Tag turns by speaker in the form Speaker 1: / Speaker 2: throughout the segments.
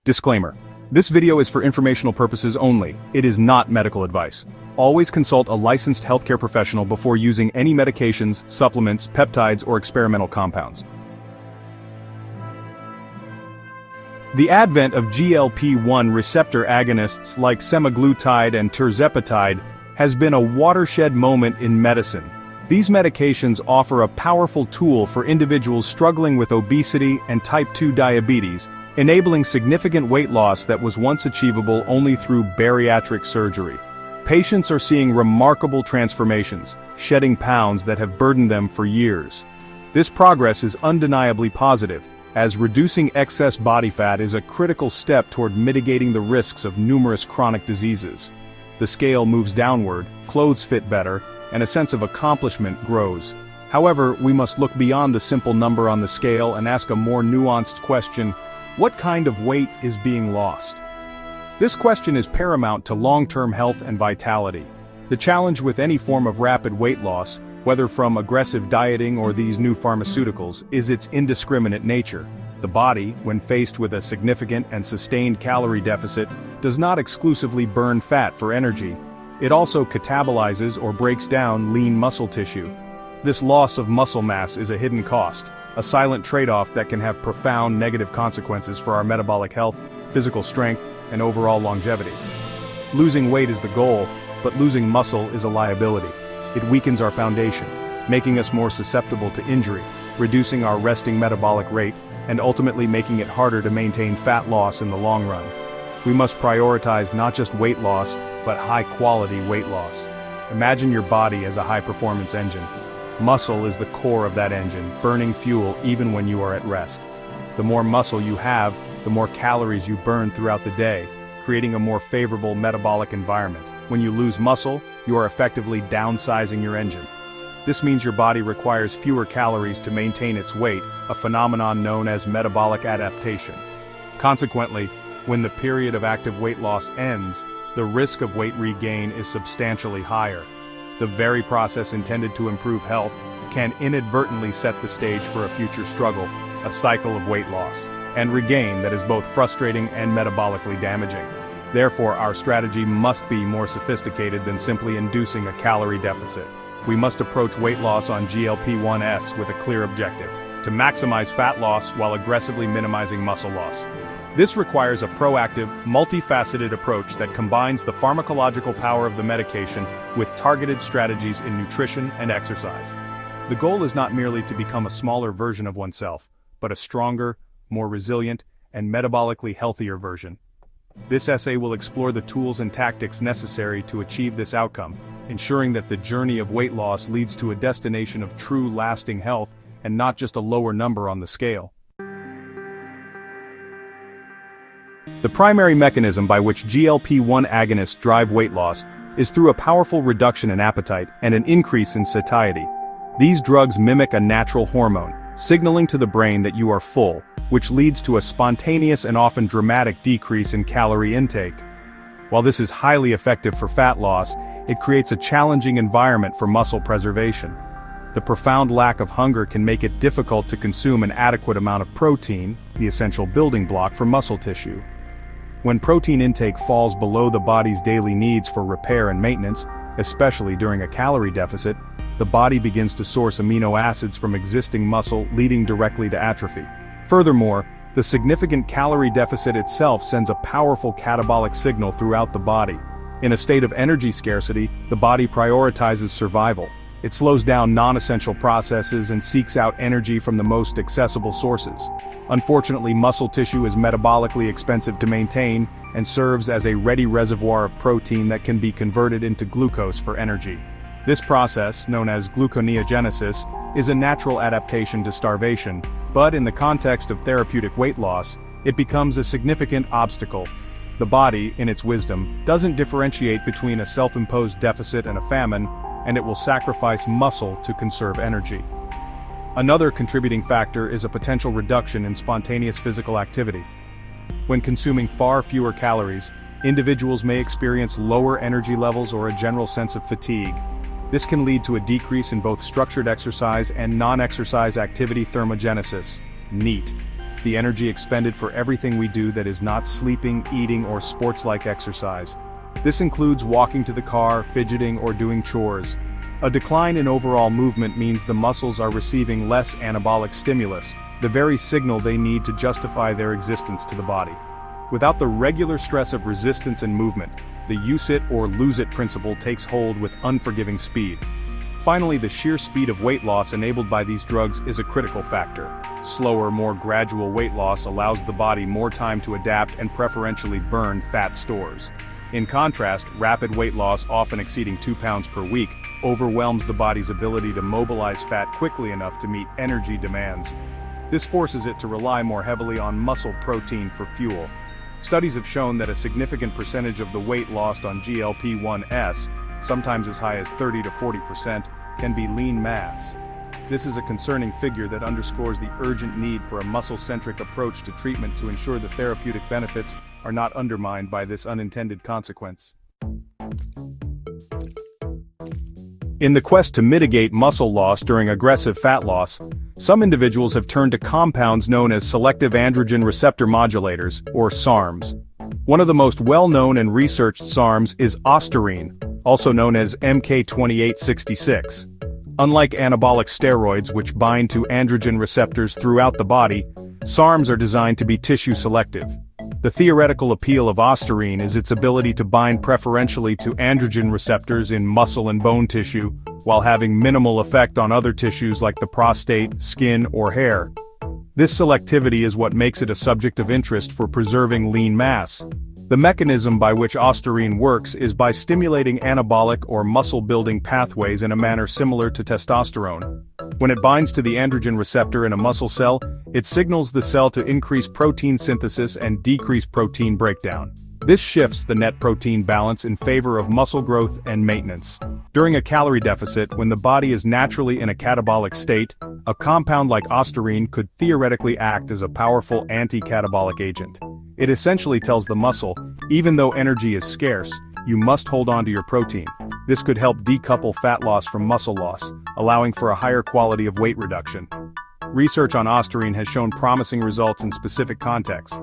Speaker 1: Disclaimer. This video is for informational purposes only. It is not medical advice. Always consult a licensed healthcare professional before using any medications, supplements, peptides, or experimental compounds. The advent of GLP-1 receptor agonists like semaglutide and tirzepatide has been a watershed moment in medicine. These medications offer a powerful tool for individuals struggling with obesity and type 2 diabetes, enabling significant weight loss that was once achievable only through bariatric surgery. Patients are seeing remarkable transformations, shedding pounds that have burdened them for years. This progress is undeniably positive, as reducing excess body fat is a critical step toward mitigating the risks of numerous chronic diseases. The scale moves downward, clothes fit better, and a sense of accomplishment grows. However, we must look beyond the simple number on the scale and ask a more nuanced question: what kind of weight is being lost? This question is paramount to long-term health and vitality. The challenge with any form of rapid weight loss, whether from aggressive dieting or these new pharmaceuticals, is its indiscriminate nature. The body, when faced with a significant and sustained calorie deficit, does not exclusively burn fat for energy. It also catabolizes or breaks down lean muscle tissue. This loss of muscle mass is a hidden cost, a silent trade-off that can have profound negative consequences for our metabolic health, physical strength, and overall longevity. Losing weight is the goal, but losing muscle is a liability. It weakens our foundation, making us more susceptible to injury, reducing our resting metabolic rate, and ultimately making it harder to maintain fat loss in the long run. We must prioritize not just weight loss, but high-quality weight loss. Imagine your body as a high-performance engine. Muscle is the core of that engine, burning fuel even when you are at rest. The more muscle you have, the more calories you burn throughout the day, creating a more favorable metabolic environment. When you lose muscle, you are effectively downsizing your engine. This means your body requires fewer calories to maintain its weight, a phenomenon known as metabolic adaptation. Consequently, when the period of active weight loss ends, the risk of weight regain is substantially higher. The very process intended to improve health can inadvertently set the stage for a future struggle, a cycle of weight loss and regain that is both frustrating and metabolically damaging. Therefore, our strategy must be more sophisticated than simply inducing a calorie deficit. We must approach weight loss on GLP-1s with a clear objective: to maximize fat loss while aggressively minimizing muscle loss. This requires a proactive, multifaceted approach that combines the pharmacological power of the medication with targeted strategies in nutrition and exercise. The goal is not merely to become a smaller version of oneself, but a stronger, more resilient, and metabolically healthier version. This essay will explore the tools and tactics necessary to achieve this outcome, ensuring that the journey of weight loss leads to a destination of true lasting health and not just a lower number on the scale. The primary mechanism by which GLP-1 agonists drive weight loss is through a powerful reduction in appetite and an increase in satiety. These drugs mimic a natural hormone, signaling to the brain that you are full, which leads to a spontaneous and often dramatic decrease in calorie intake. While this is highly effective for fat loss, it creates a challenging environment for muscle preservation. The profound lack of hunger can make it difficult to consume an adequate amount of protein, the essential building block for muscle tissue. When protein intake falls below the body's daily needs for repair and maintenance, especially during a calorie deficit, the body begins to source amino acids from existing muscle, leading directly to atrophy. Furthermore, the significant calorie deficit itself sends a powerful catabolic signal throughout the body. In a state of energy scarcity, the body prioritizes survival. It slows down non-essential processes and seeks out energy from the most accessible sources. Unfortunately, muscle tissue is metabolically expensive to maintain and serves as a ready reservoir of protein that can be converted into glucose for energy. This process, known as gluconeogenesis, is a natural adaptation to starvation, but in the context of therapeutic weight loss, it becomes a significant obstacle. The body, in its wisdom, doesn't differentiate between a self-imposed deficit and a famine, and it will sacrifice muscle to conserve energy. Another contributing factor is a potential reduction in spontaneous physical activity. When consuming far fewer calories, individuals may experience lower energy levels or a general sense of fatigue. This can lead to a decrease in both structured exercise and non-exercise activity thermogenesis, NEAT. the energy expended for everything we do that is not sleeping, eating, or sports-like exercise. This includes walking to the car, fidgeting, or doing chores. A decline in overall movement means the muscles are receiving less anabolic stimulus, the very signal they need to justify their existence to the body. Without the regular stress of resistance and movement, the use it or lose it principle takes hold with unforgiving speed. Finally, the sheer speed of weight loss enabled by these drugs is a critical factor. Slower, more gradual weight loss allows the body more time to adapt and preferentially burn fat stores. In contrast, rapid weight loss, often exceeding 2 pounds per week, overwhelms the body's ability to mobilize fat quickly enough to meet energy demands. This forces it to rely more heavily on muscle protein for fuel. Studies have shown that a significant percentage of the weight lost on GLP-1s, sometimes as high as 30 to 40%, can be lean mass. This is a concerning figure that underscores the urgent need for a muscle-centric approach to treatment to ensure the therapeutic benefits are not undermined by this unintended consequence. In the quest to mitigate muscle loss during aggressive fat loss, some individuals have turned to compounds known as selective androgen receptor modulators, or SARMs. One of the most well-known and researched SARMs is Ostarine, also known as MK2866. Unlike anabolic steroids which bind to androgen receptors throughout the body, SARMs are designed to be tissue selective. The theoretical appeal of Ostarine is its ability to bind preferentially to androgen receptors in muscle and bone tissue, while having minimal effect on other tissues like the prostate, skin, or hair. This selectivity is what makes it a subject of interest for preserving lean mass. The mechanism by which Ostarine works is by stimulating anabolic or muscle-building pathways in a manner similar to testosterone. When it binds to the androgen receptor in a muscle cell, it signals the cell to increase protein synthesis and decrease protein breakdown. This shifts the net protein balance in favor of muscle growth and maintenance. During a calorie deficit, when the body is naturally in a catabolic state, a compound like Ostarine could theoretically act as a powerful anti-catabolic agent. It essentially tells the muscle, even though energy is scarce, you must hold on to your protein. This could help decouple fat loss from muscle loss, allowing for a higher quality of weight reduction. Research on Ostarine has shown promising results in specific contexts.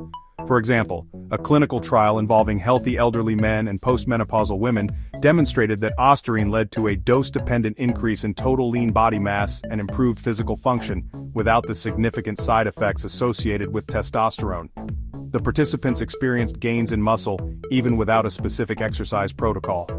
Speaker 1: For example, a clinical trial involving healthy elderly men and postmenopausal women demonstrated that Ostarine led to a dose-dependent increase in total lean body mass and improved physical function, without the significant side effects associated with testosterone. The participants experienced gains in muscle, even without a specific exercise protocol.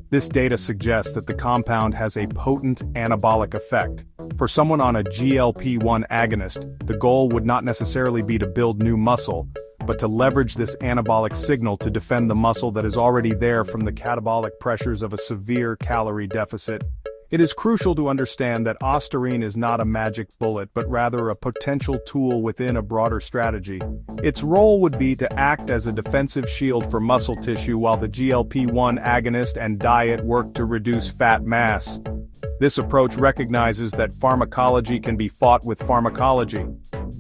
Speaker 1: This data suggests that the compound has a potent anabolic effect. For someone on a GLP-1 agonist, the goal would not necessarily be to build new muscle, but to leverage this anabolic signal to defend the muscle that is already there from the catabolic pressures of a severe calorie deficit. It is crucial to understand that Ostarine is not a magic bullet but rather a potential tool within a broader strategy. Its role would be to act as a defensive shield for muscle tissue while the GLP-1 agonist and diet work to reduce fat mass. This approach recognizes that pharmacology can be fought with pharmacology.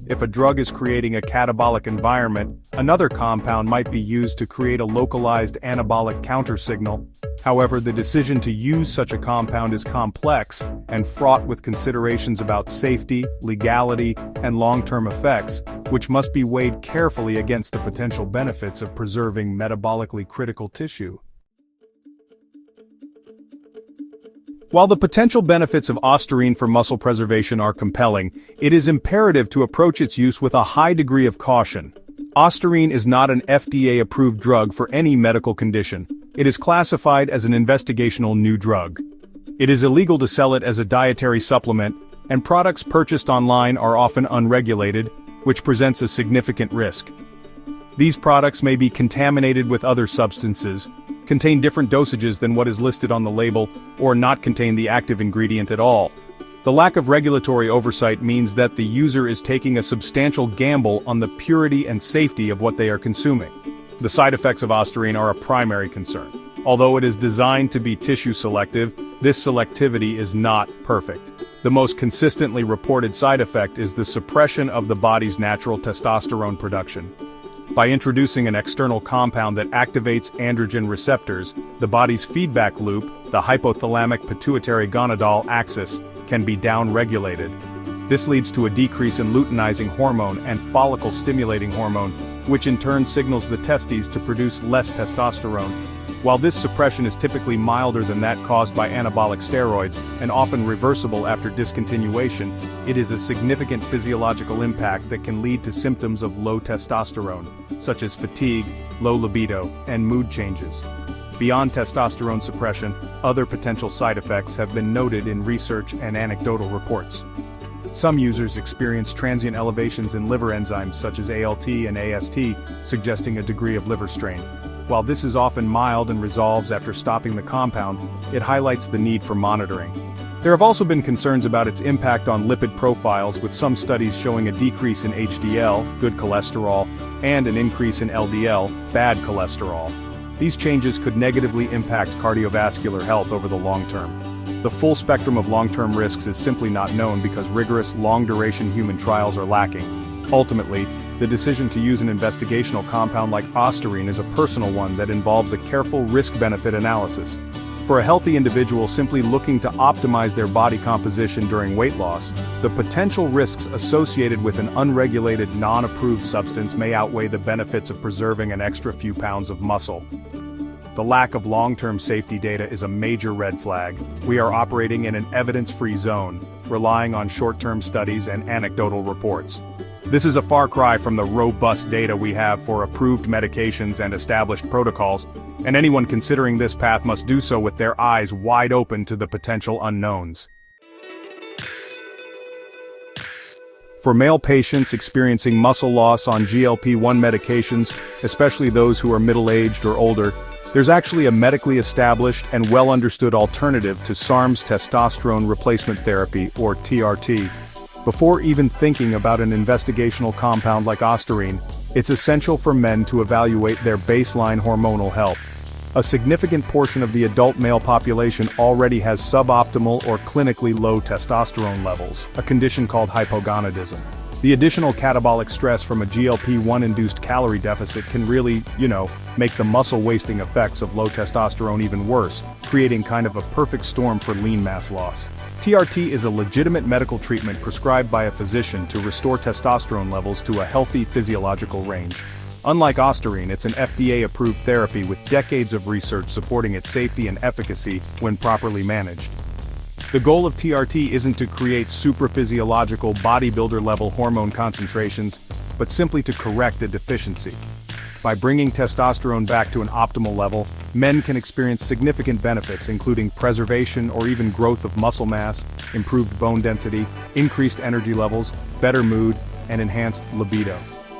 Speaker 1: If a drug is creating a catabolic environment, another compound might be used to create a localized anabolic countersignal. However, the decision to use such a compound is complex and fraught with considerations about safety, legality, and long-term effects, which must be weighed carefully against the potential benefits of preserving metabolically critical tissue. While the potential benefits of Ostarine for muscle preservation are compelling, it is imperative to approach its use with a high degree of caution. Ostarine is not an FDA-approved drug for any medical condition. It is classified as an investigational new drug. It is illegal to sell it as a dietary supplement, and products purchased online are often unregulated, which presents a significant risk. These products may be contaminated with other substances, contain different dosages than what is listed on the label, or not contain the active ingredient at all. The lack of regulatory oversight means that the user is taking a substantial gamble on the purity and safety of what they are consuming. The side effects of Ostarine are a primary concern. Although it is designed to be tissue selective, this selectivity is not perfect. The most consistently reported side effect is the suppression of the body's natural testosterone production. By introducing an external compound that activates androgen receptors, the body's feedback loop, the hypothalamic-pituitary-gonadal axis, can be downregulated. This leads to a decrease in luteinizing hormone and follicle-stimulating hormone, which in turn signals the testes to produce less testosterone. While this suppression is typically milder than that caused by anabolic steroids, and often reversible after discontinuation, it is a significant physiological impact that can lead to symptoms of low testosterone, such as fatigue, low libido, and mood changes. Beyond testosterone suppression, other potential side effects have been noted in research and anecdotal reports. Some users experience transient elevations in liver enzymes such as ALT and AST, suggesting a degree of liver strain. While this is often mild and resolves after stopping the compound, it highlights the need for monitoring. There have also been concerns about its impact on lipid profiles, with some studies showing a decrease in HDL, good cholesterol, and an increase in LDL, bad cholesterol. These changes could negatively impact cardiovascular health over the long term. The full spectrum of long-term risks is simply not known because rigorous, long-duration human trials are lacking. Ultimately, the decision to use an investigational compound like Ostarine is a personal one that involves a careful risk-benefit analysis. For a healthy individual simply looking to optimize their body composition during weight loss, the potential risks associated with an unregulated, non-approved substance may outweigh the benefits of preserving an extra few pounds of muscle. The lack of long-term safety data is a major red flag. We are operating in an evidence-free zone, relying on short-term studies and anecdotal reports. This is a far cry from the robust data we have for approved medications and established protocols, and anyone considering this path must do so with their eyes wide open to the potential unknowns. For male patients experiencing muscle loss on GLP-1 medications, especially those who are middle-aged or older, there's actually a medically established and well-understood alternative to SARM's testosterone replacement therapy, or TRT. Before even thinking about an investigational compound like Ostarine, it's essential for men to evaluate their baseline hormonal health. A significant portion of the adult male population already has suboptimal or clinically low testosterone levels, a condition called hypogonadism. The additional catabolic stress from a GLP-1-induced calorie deficit can really, make the muscle-wasting effects of low testosterone even worse, creating kind of a perfect storm for lean mass loss. TRT is a legitimate medical treatment prescribed by a physician to restore testosterone levels to a healthy physiological range. Unlike Ostarine, it's an FDA-approved therapy with decades of research supporting its safety and efficacy when properly managed. The goal of TRT isn't to create supraphysiological bodybuilder-level hormone concentrations, but simply to correct a deficiency. By bringing testosterone back to an optimal level, men can experience significant benefits including preservation or even growth of muscle mass, improved bone density, increased energy levels, better mood, and enhanced libido.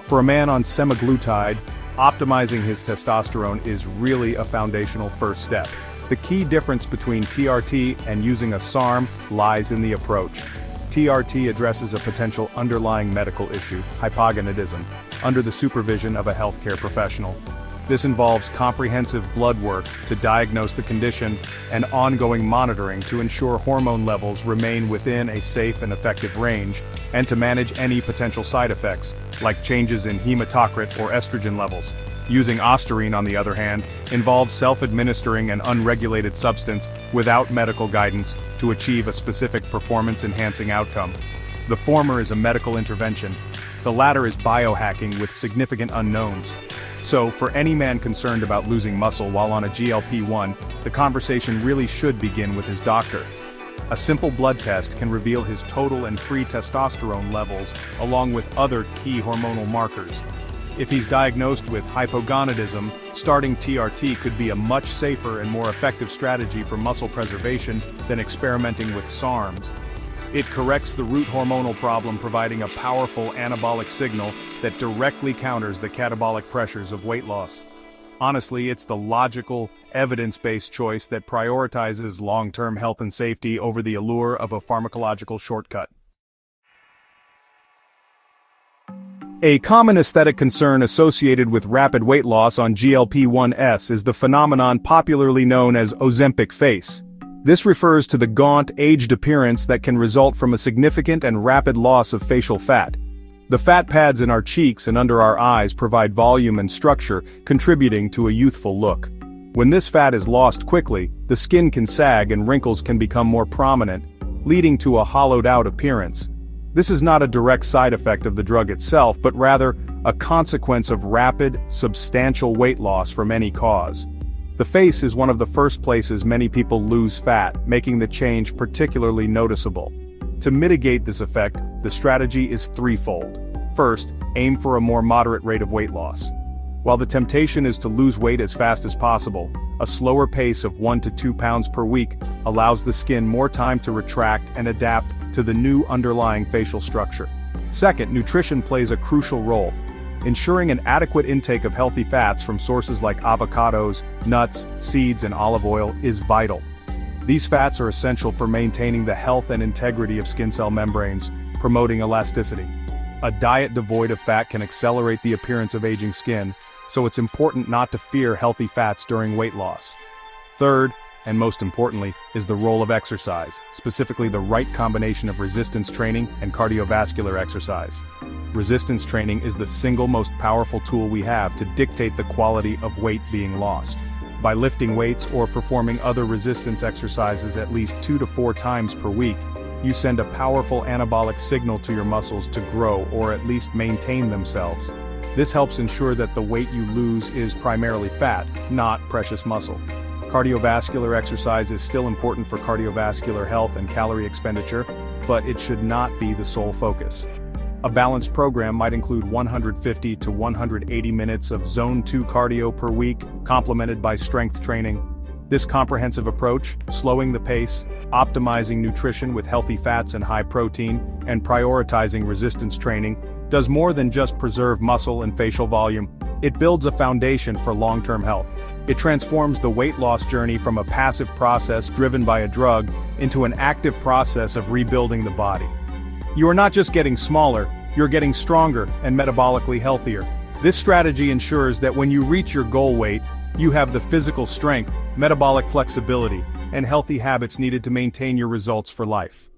Speaker 1: For a man on semaglutide, optimizing his testosterone is really a foundational first step. The key difference between TRT and using a SARM lies in the approach. TRT addresses a potential underlying medical issue, hypogonadism, under the supervision of a healthcare professional. This involves comprehensive blood work to diagnose the condition and ongoing monitoring to ensure hormone levels remain within a safe and effective range, and to manage any potential side effects, like changes in hematocrit or estrogen levels. Using Ostarine, on the other hand, involves self-administering an unregulated substance without medical guidance to achieve a specific performance-enhancing outcome. The former is a medical intervention. The latter is biohacking with significant unknowns. So, for any man concerned about losing muscle while on a GLP-1, the conversation really should begin with his doctor. A simple blood test can reveal his total and free testosterone levels, along with other key hormonal markers. If he's diagnosed with hypogonadism, starting TRT could be a much safer and more effective strategy for muscle preservation than experimenting with SARMs. It corrects the root hormonal problem, providing a powerful anabolic signal that directly counters the catabolic pressures of weight loss. Honestly, it's the logical, evidence-based choice that prioritizes long-term health and safety over the allure of a pharmacological shortcut. A common aesthetic concern associated with rapid weight loss on GLP-1s is the phenomenon popularly known as Ozempic face. This refers to the gaunt, aged appearance that can result from a significant and rapid loss of facial fat. The fat pads in our cheeks and under our eyes provide volume and structure, contributing to a youthful look. When this fat is lost quickly, the skin can sag and wrinkles can become more prominent, leading to a hollowed-out appearance. This is not a direct side effect of the drug itself, but rather a consequence of rapid, substantial weight loss from any cause. The face is one of the first places many people lose fat, making the change particularly noticeable. To mitigate this effect, the strategy is threefold. First, aim for a more moderate rate of weight loss. While the temptation is to lose weight as fast as possible, a slower pace of 1 to 2 pounds per week allows the skin more time to retract and adapt to the new underlying facial structure. Second, nutrition plays a crucial role. Ensuring an adequate intake of healthy fats from sources like avocados, nuts, seeds, and olive oil is vital. These fats are essential for maintaining the health and integrity of skin cell membranes, promoting elasticity. A diet devoid of fat can accelerate the appearance of aging skin, so it's important not to fear healthy fats during weight loss. Third, and most importantly, is the role of exercise, specifically the right combination of resistance training and cardiovascular exercise. Resistance training is the single most powerful tool we have to dictate the quality of weight being lost. By lifting weights or performing other resistance exercises at least 2 to 4 times per week, you send a powerful anabolic signal to your muscles to grow or at least maintain themselves. This helps ensure that the weight you lose is primarily fat, not precious muscle. Cardiovascular exercise is still important for cardiovascular health and calorie expenditure, but it should not be the sole focus. A balanced program might include 150 to 180 minutes of Zone 2 cardio per week, complemented by strength training. This comprehensive approach, slowing the pace, optimizing nutrition with healthy fats and high protein, and prioritizing resistance training, does more than just preserve muscle and facial volume. It builds a foundation for long-term health. It transforms the weight loss journey from a passive process driven by a drug into an active process of rebuilding the body. You are not just getting smaller, you're getting stronger and metabolically healthier. This strategy ensures that when you reach your goal weight, you have the physical strength, metabolic flexibility, and healthy habits needed to maintain your results for life.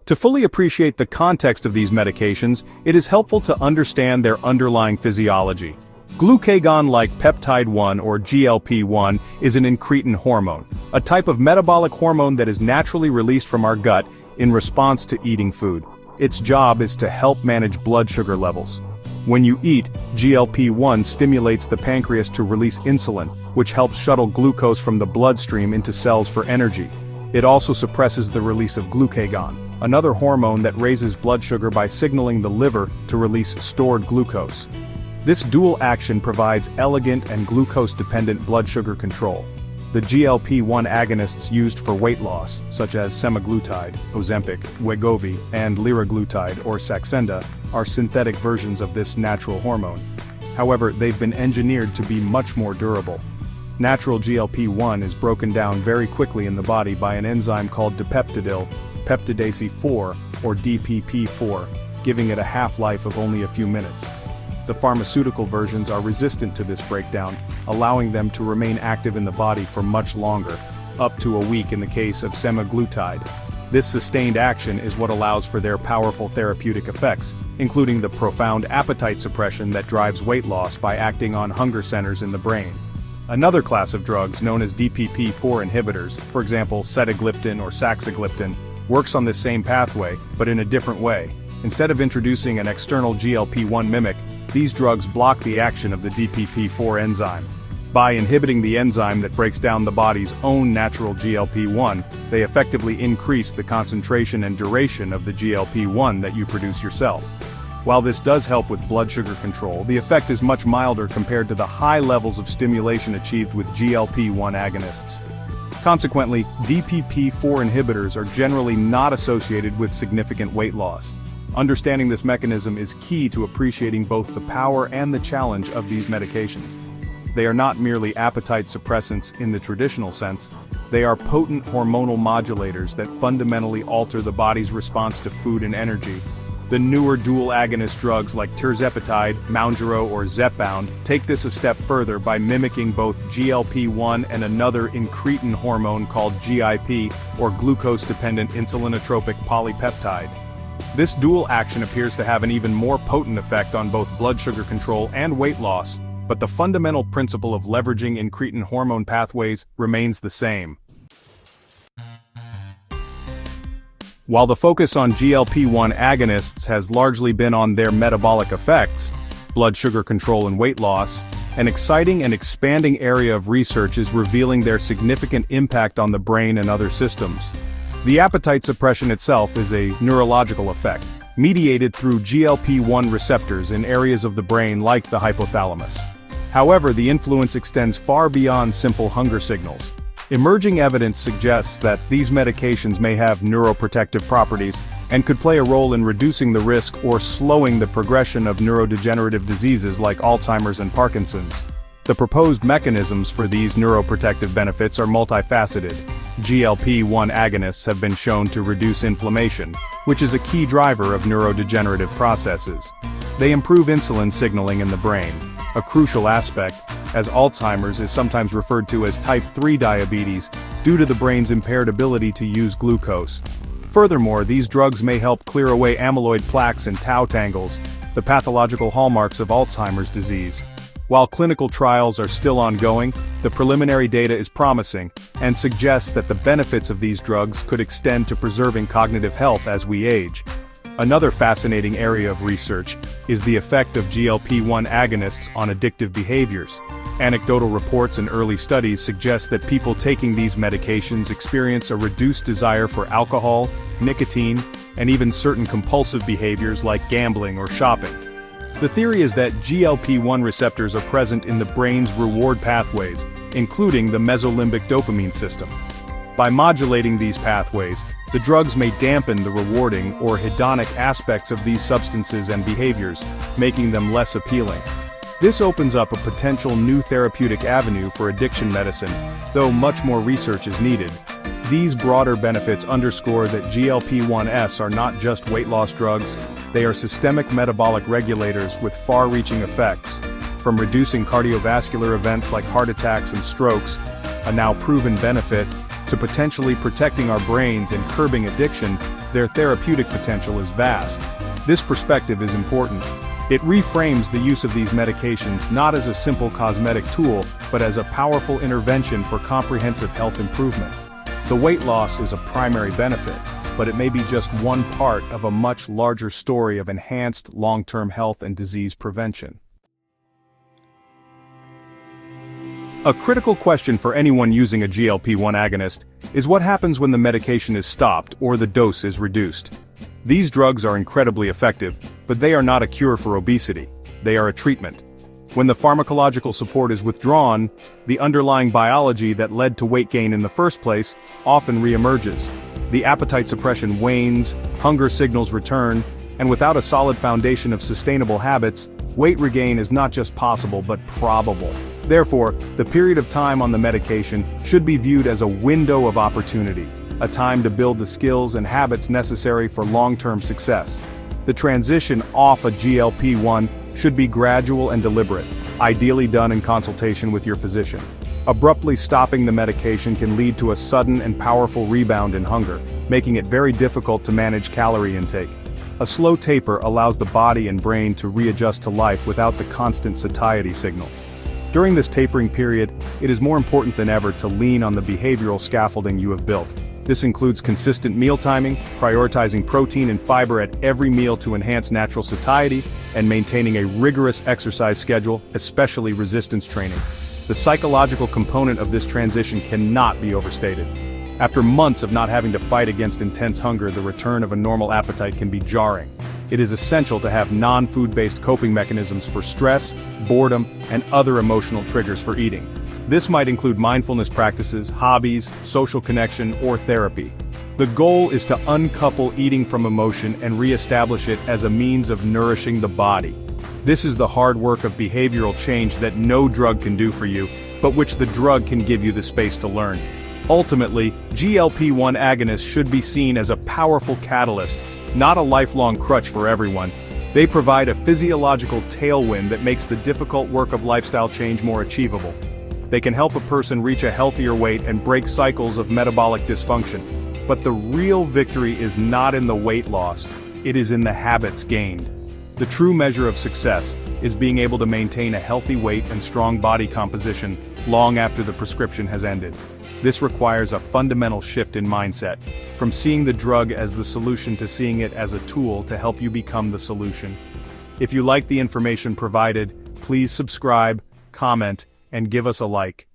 Speaker 1: To fully appreciate the context of these medications, it is helpful to understand their underlying physiology. Glucagon-like peptide 1 or GLP-1 is an incretin hormone, a type of metabolic hormone that is naturally released from our gut in response to eating food. Its job is to help manage blood sugar levels. When you eat, GLP-1 stimulates the pancreas to release insulin, which helps shuttle glucose from the bloodstream into cells for energy. It also suppresses the release of glucagon, another hormone that raises blood sugar by signaling the liver to release stored glucose. This dual action provides elegant and glucose-dependent blood sugar control. The GLP-1 agonists used for weight loss, such as semaglutide, Ozempic, Wegovy, and liraglutide or Saxenda, are synthetic versions of this natural hormone. However, they've been engineered to be much more durable. Natural GLP-1 is broken down very quickly in the body by an enzyme called dipeptidyl peptidase 4, or DPP4, giving it a half-life of only a few minutes. The pharmaceutical versions are resistant to this breakdown, allowing them to remain active in the body for much longer, up to a week in the case of semaglutide. This sustained action is what allows for their powerful therapeutic effects, including the profound appetite suppression that drives weight loss by acting on hunger centers in the brain. Another class of drugs known as DPP4 inhibitors, for example sitagliptin or saxagliptin, works on this same pathway, but in a different way. Instead of introducing an external GLP-1 mimic, these drugs block the action of the DPP4 enzyme. By inhibiting the enzyme that breaks down the body's own natural GLP-1, they effectively increase the concentration and duration of the GLP-1 that you produce yourself. While this does help with blood sugar control, the effect is much milder compared to the high levels of stimulation achieved with GLP-1 agonists. Consequently, DPP4 inhibitors are generally not associated with significant weight loss. Understanding this mechanism is key to appreciating both the power and the challenge of these medications. They are not merely appetite suppressants in the traditional sense, they are potent hormonal modulators that fundamentally alter the body's response to food and energy. The newer dual agonist drugs like tirzepatide, Mounjaro, or Zepbound take this a step further by mimicking both GLP-1 and another incretin hormone called GIP, or glucose-dependent insulinotropic polypeptide. This dual action appears to have an even more potent effect on both blood sugar control and weight loss, but the fundamental principle of leveraging incretin hormone pathways remains the same. While the focus on GLP-1 agonists has largely been on their metabolic effects, blood sugar control and weight loss, an exciting and expanding area of research is revealing their significant impact on the brain and other systems. The appetite suppression itself is a neurological effect, mediated through GLP-1 receptors in areas of the brain like the hypothalamus. However, the influence extends far beyond simple hunger signals. Emerging evidence suggests that these medications may have neuroprotective properties and could play a role in reducing the risk or slowing the progression of neurodegenerative diseases like Alzheimer's and Parkinson's. The proposed mechanisms for these neuroprotective benefits are multifaceted. GLP-1 agonists have been shown to reduce inflammation, which is a key driver of neurodegenerative processes. They improve insulin signaling in the brain, a crucial aspect, as Alzheimer's is sometimes referred to as type 3 diabetes due to the brain's impaired ability to use glucose. Furthermore, these drugs may help clear away amyloid plaques and tau tangles, the pathological hallmarks of Alzheimer's disease. While clinical trials are still ongoing, the preliminary data is promising and suggests that the benefits of these drugs could extend to preserving cognitive health as we age. Another fascinating area of research is the effect of GLP-1 agonists on addictive behaviors. Anecdotal reports and early studies suggest that people taking these medications experience a reduced desire for alcohol, nicotine, and even certain compulsive behaviors like gambling or shopping. The theory is that GLP-1 receptors are present in the brain's reward pathways, including the mesolimbic dopamine system. By modulating these pathways, the drugs may dampen the rewarding or hedonic aspects of these substances and behaviors, making them less appealing. This opens up a potential new therapeutic avenue for addiction medicine, though much more research is needed. These broader benefits underscore that GLP-1s are not just weight loss drugs, they are systemic metabolic regulators with far-reaching effects. From reducing cardiovascular events like heart attacks and strokes, a now proven benefit, to potentially protecting our brains and curbing addiction, their therapeutic potential is vast. This perspective is important. It reframes the use of these medications not as a simple cosmetic tool, but as a powerful intervention for comprehensive health improvement. The weight loss is a primary benefit, but it may be just one part of a much larger story of enhanced long-term health and disease prevention. A critical question for anyone using a GLP-1 agonist is what happens when the medication is stopped or the dose is reduced. These drugs are incredibly effective, but they are not a cure for obesity. They are a treatment. When the pharmacological support is withdrawn, the underlying biology that led to weight gain in the first place often reemerges. The appetite suppression wanes, hunger signals return, and without a solid foundation of sustainable habits, weight regain is not just possible but probable. Therefore, the period of time on the medication should be viewed as a window of opportunity, a time to build the skills and habits necessary for long-term success. The transition off a GLP-1 should be gradual and deliberate, ideally done in consultation with your physician. Abruptly stopping the medication can lead to a sudden and powerful rebound in hunger, making it very difficult to manage calorie intake. A slow taper allows the body and brain to readjust to life without the constant satiety signal. During this tapering period, it is more important than ever to lean on the behavioral scaffolding you have built. This includes consistent meal timing, prioritizing protein and fiber at every meal to enhance natural satiety, and maintaining a rigorous exercise schedule, especially resistance training. The psychological component of this transition cannot be overstated. After months of not having to fight against intense hunger, the return of a normal appetite can be jarring. It is essential to have non-food-based coping mechanisms for stress, boredom, and other emotional triggers for eating. This might include mindfulness practices, hobbies, social connection, or therapy. The goal is to uncouple eating from emotion and re-establish it as a means of nourishing the body. This is the hard work of behavioral change that no drug can do for you, but which the drug can give you the space to learn. Ultimately, GLP-1 agonists should be seen as a powerful catalyst, not a lifelong crutch for everyone. They provide a physiological tailwind that makes the difficult work of lifestyle change more achievable. They can help a person reach a healthier weight and break cycles of metabolic dysfunction. But the real victory is not in the weight lost, it is in the habits gained. The true measure of success is being able to maintain a healthy weight and strong body composition long after the prescription has ended. This requires a fundamental shift in mindset, from seeing the drug as the solution to seeing it as a tool to help you become the solution. If you like the information provided, please subscribe, comment, and give us a like.